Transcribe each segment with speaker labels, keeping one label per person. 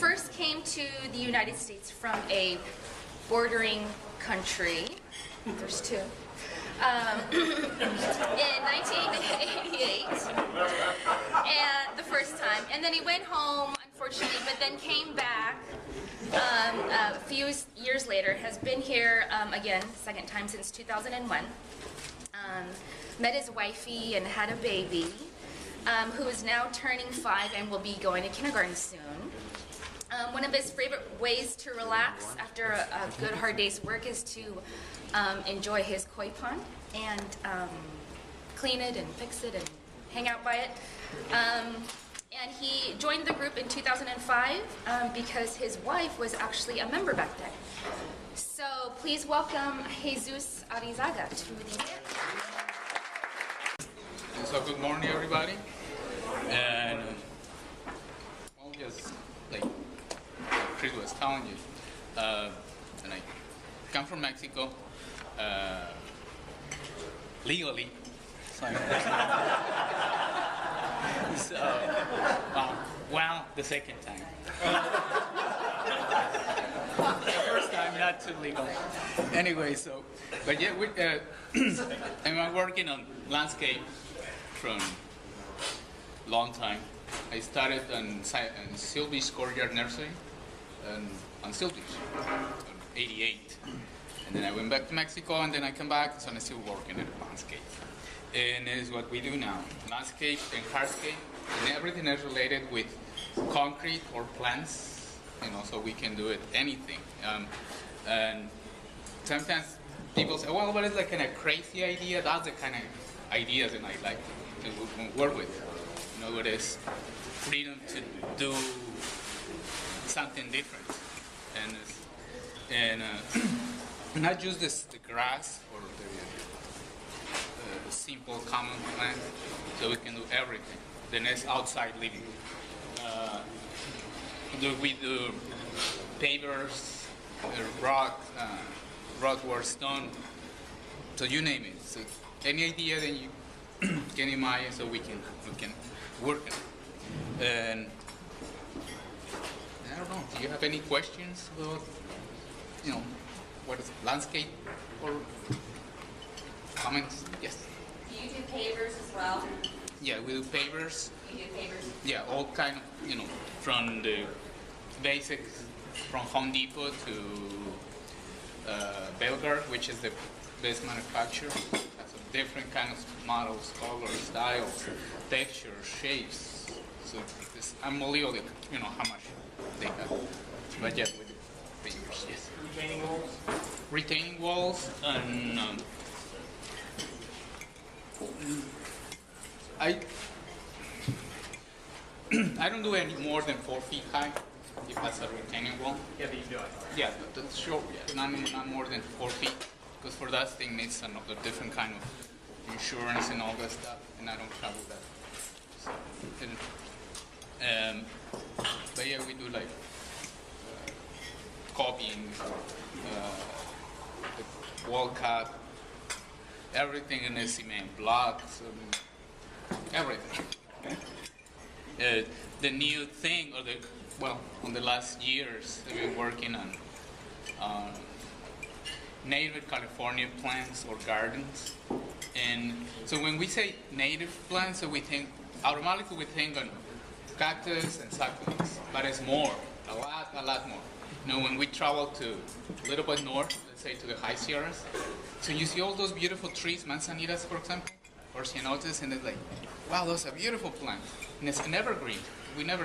Speaker 1: first came to the United States from a bordering country. There's two. In 1988, and the first time, and then he went home, unfortunately, but then came back a few years later. Has been here again, second time since 2001. Met his wifey and had a baby, who is now turning 5 and will be going to kindergarten soon. One of his favorite ways to relax after a good hard day's work is to enjoy his koi pond and clean it and fix it and hang out by it. And he joined the group in 2005 because his wife was actually a member back then. So please welcome Jesus Arizaga to the event.
Speaker 2: So good morning, everybody. And well, just like Chris was telling you, and I come from Mexico legally. So, well, the second time. The first time, not too legal. Anyway, so, but yeah, I'm working on landscape from long time. I started on Seal Beach Courtyard Nursery on Seal Beach, in '88. And then I went back to Mexico, and then I come back, so I'm still working at landscape. And it is what we do now, landscape and hardscape, and everything is related with concrete or plants, so we can do it, anything. And sometimes people say, well, but it's like kind of crazy idea. That's the kind of ideas that I like to work with. It is freedom to do something different, and not just the grass or the simple common plant, so we can do everything. Then it's outside living. We do pavers, rock or stone, so you name it. So any idea that you can imagine, so we can work it. And I don't know. Do you have any questions about what is landscape or comments? Yes.
Speaker 1: Do you do pavers as well?
Speaker 2: Yeah, we do pavers.
Speaker 1: You do pavers?
Speaker 2: Yeah, all kind of, from the basics, from Home Depot to Belgar, which is the best manufacturer. That's a different kind of models, colors, styles, textures, shapes. So it's unbelievable, how much they have. But yeah, with the pavers, yes.
Speaker 3: Retaining walls?
Speaker 2: Retaining walls, and I don't do any more than 4 feet high if that's a retaining wall.
Speaker 3: Yeah, but you do it.
Speaker 2: Yeah, that's sure. Yeah. Not more than 4 feet, because for that thing needs another different kind of insurance and all that stuff, and I don't travel that. So, but yeah, we do like copying, the wall cut, everything in the cement blocks, everything. The new thing, on the last years, I've been working on native California plants or gardens. And so when we say native plants, so we automatically think on cactus and succulents, but it's more, a lot more. When we travel to a little bit north, let's say to the high Sierras, so you see all those beautiful trees, manzanitas, for example, or ceanotes, and it's like, wow, those are beautiful plants. And it's an evergreen. We don't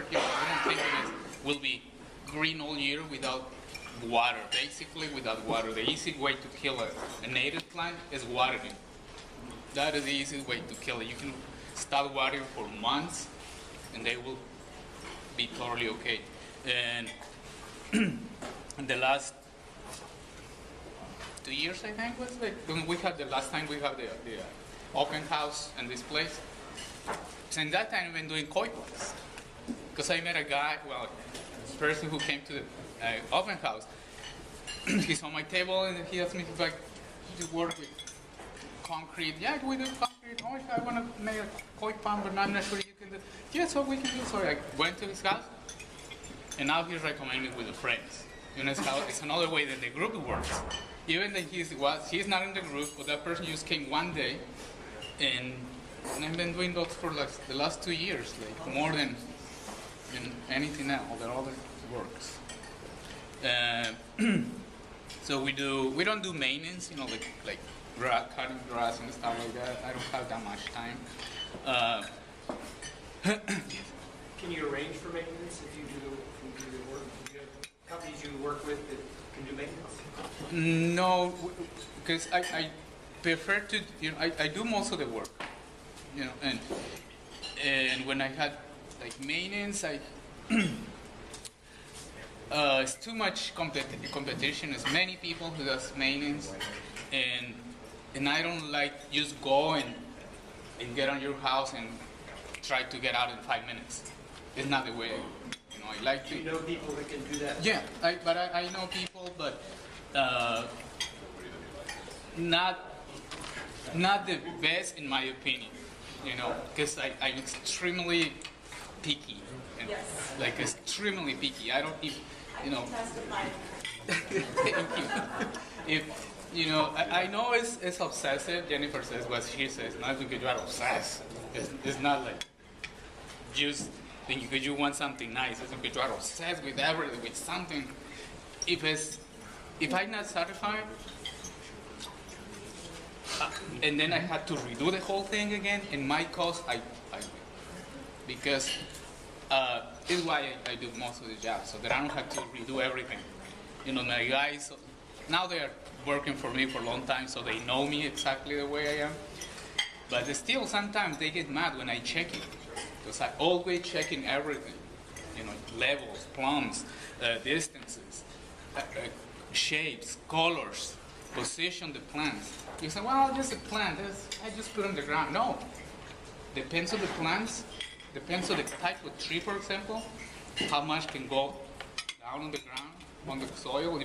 Speaker 2: think it will be green all year without water. Basically, without water, the easy way to kill a native plant is watering. That is the easiest way to kill it. You can stop watering for months, and they will be totally okay. And in the last 2 years, I think, was like when we had the last time we had the open house in this place. So in that time, I've been doing koi plants. Because I met a guy, this person who came to the open house. He's on my table and he asked me to work with concrete. Yeah, we do concrete. Oh, I want to make a koi pond, but I'm not sure you can do. Yeah, so we can do. So I went to his house and now he's recommending with the friends. You know, it's another way that the group works. Even that he's not in the group, but that person just came one day, and I've been doing those for like the last 2 years, like more than anything else, the other works. So we don't do maintenance, you know, like cutting grass and stuff like that. I don't have that much time.
Speaker 3: Can you arrange for maintenance if you do the work? Do you have companies you work with that can do maintenance?
Speaker 2: No, because I prefer to, you know, I do most of the work, you know, and when I had like maintenance, it's too much competition. There's many people who does maintenance, and I don't like just go and get on your house and try to get out in 5 minutes. It's not the way, you know, I like to.
Speaker 3: Do you know people that can do that?
Speaker 2: Yeah, I know people, but not the best in my opinion, you know, because I'm extremely picky, and like extremely picky. I don't even, you know. Thank you. If you know, I know it's obsessive. Jennifer says what she says, not because you are obsessed. It's not like just because you want something nice. It's because you are obsessed with everything, with something. If I'm not satisfied, and then I had to redo the whole thing again, in my cost, I because it's why I do most of the job, so that I don't have to redo everything. You know, my guys, now they are working for me for a long time, so they know me exactly the way I am. But still, sometimes they get mad when I check it, because I always checking everything. You know, levels, plums, distances, shapes, colors, position the plants. You say, well, just a plant, I just put on the ground. No, depends on the plants, depends on the type of tree, for example, how much can go down on the ground, on the soil.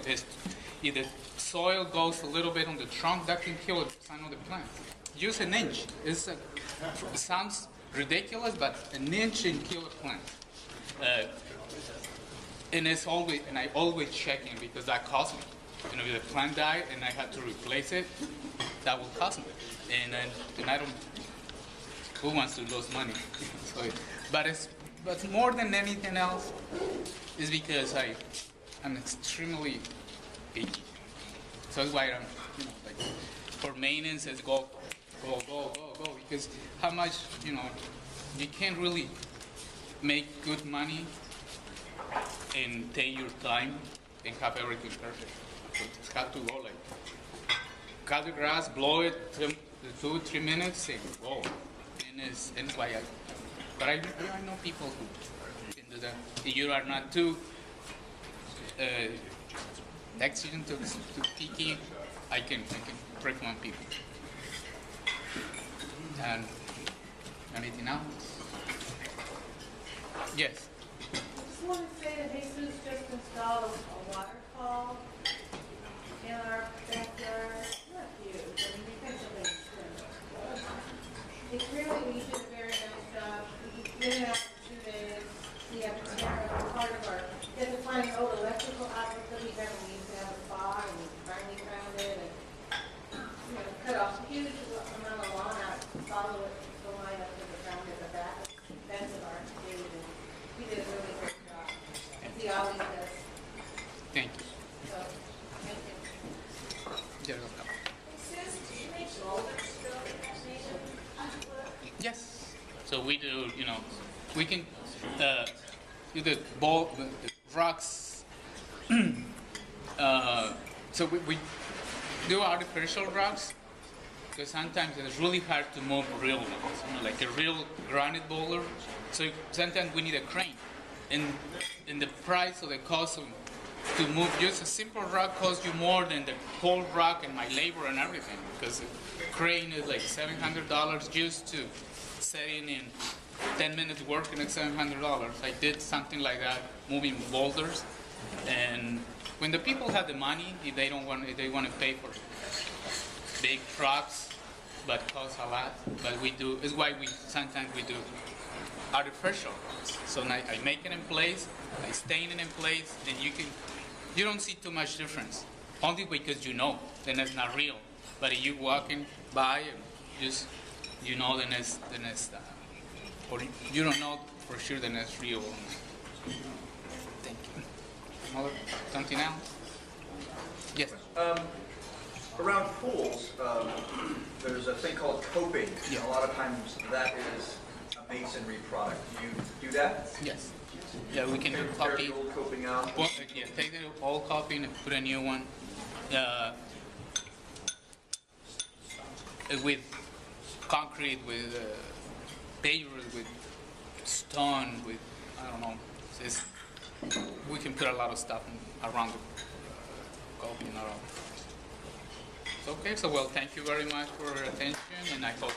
Speaker 2: If the soil goes a little bit on the trunk, that can kill some of the plants. Use an inch. It sounds ridiculous, but an inch can kill a plant. And I always check in because that costs me. You know, if the plant died and I had to replace it, that will cost me. And I don't. Who wants to lose money? But more than anything else, is because I'm extremely picky. So that's why I'm, you know, like for maintenance, it's go, because how much, you know, you can't really make good money and take your time and have everything perfect. So it's got to go like cut the grass, blow it 2-3 minutes, and go. And it's why but I know people who can do that. If you are not too exigent to picky, I can recommend people. And anything else? Yes.
Speaker 4: I just want to say that Jesus just installed a waterfall in our backyard. Not huge, I mean, we think something it's really, we did a very nice job. We've been out for 2 days. We have to tear up part of our, we had to find an old electrical outlet that we never used to have a spa, and we finally found it, and, you know, cut off a huge amount of lawn out, follow it, the line up to the ground at the back, fence of our cave, and he did a really great job. He always does.
Speaker 2: Thank you.
Speaker 4: So, thank you.
Speaker 2: You're welcome. Yes. So we do, you know, we can do the rocks. So we do artificial rocks because sometimes it's really hard to move real ones, you know, like a real granite boulder. So sometimes we need a crane, and the price or the cost to move just a simple rock costs you more than the whole rock and my labor and everything, because the crane is like $700 just to set in 10 minutes working at $700. I did something like that, moving boulders, and when the people have the money, if they want to pay for big trucks, but cost a lot. But we do. It's why sometimes we do artificial. So I make it in place, like staining in place, then you don't see too much difference. Only because you know, then it's not real. But if you walking by and just then it's or you don't know for sure then it's real. Thank you. Something else? Yes.
Speaker 5: Around pools, there's a thing called coping.
Speaker 2: Yeah.
Speaker 5: A lot of times that is a masonry product. Do you do that?
Speaker 2: Yes. Yeah, we can do
Speaker 5: Tear
Speaker 2: copy.
Speaker 5: the old coping out?
Speaker 2: Well, yeah, take the old copy and put a new one. With concrete, with pavers, with stone, with, I don't know. We can put a lot of stuff around the copy and all. Okay, so well, thank you very much for your attention, and I hope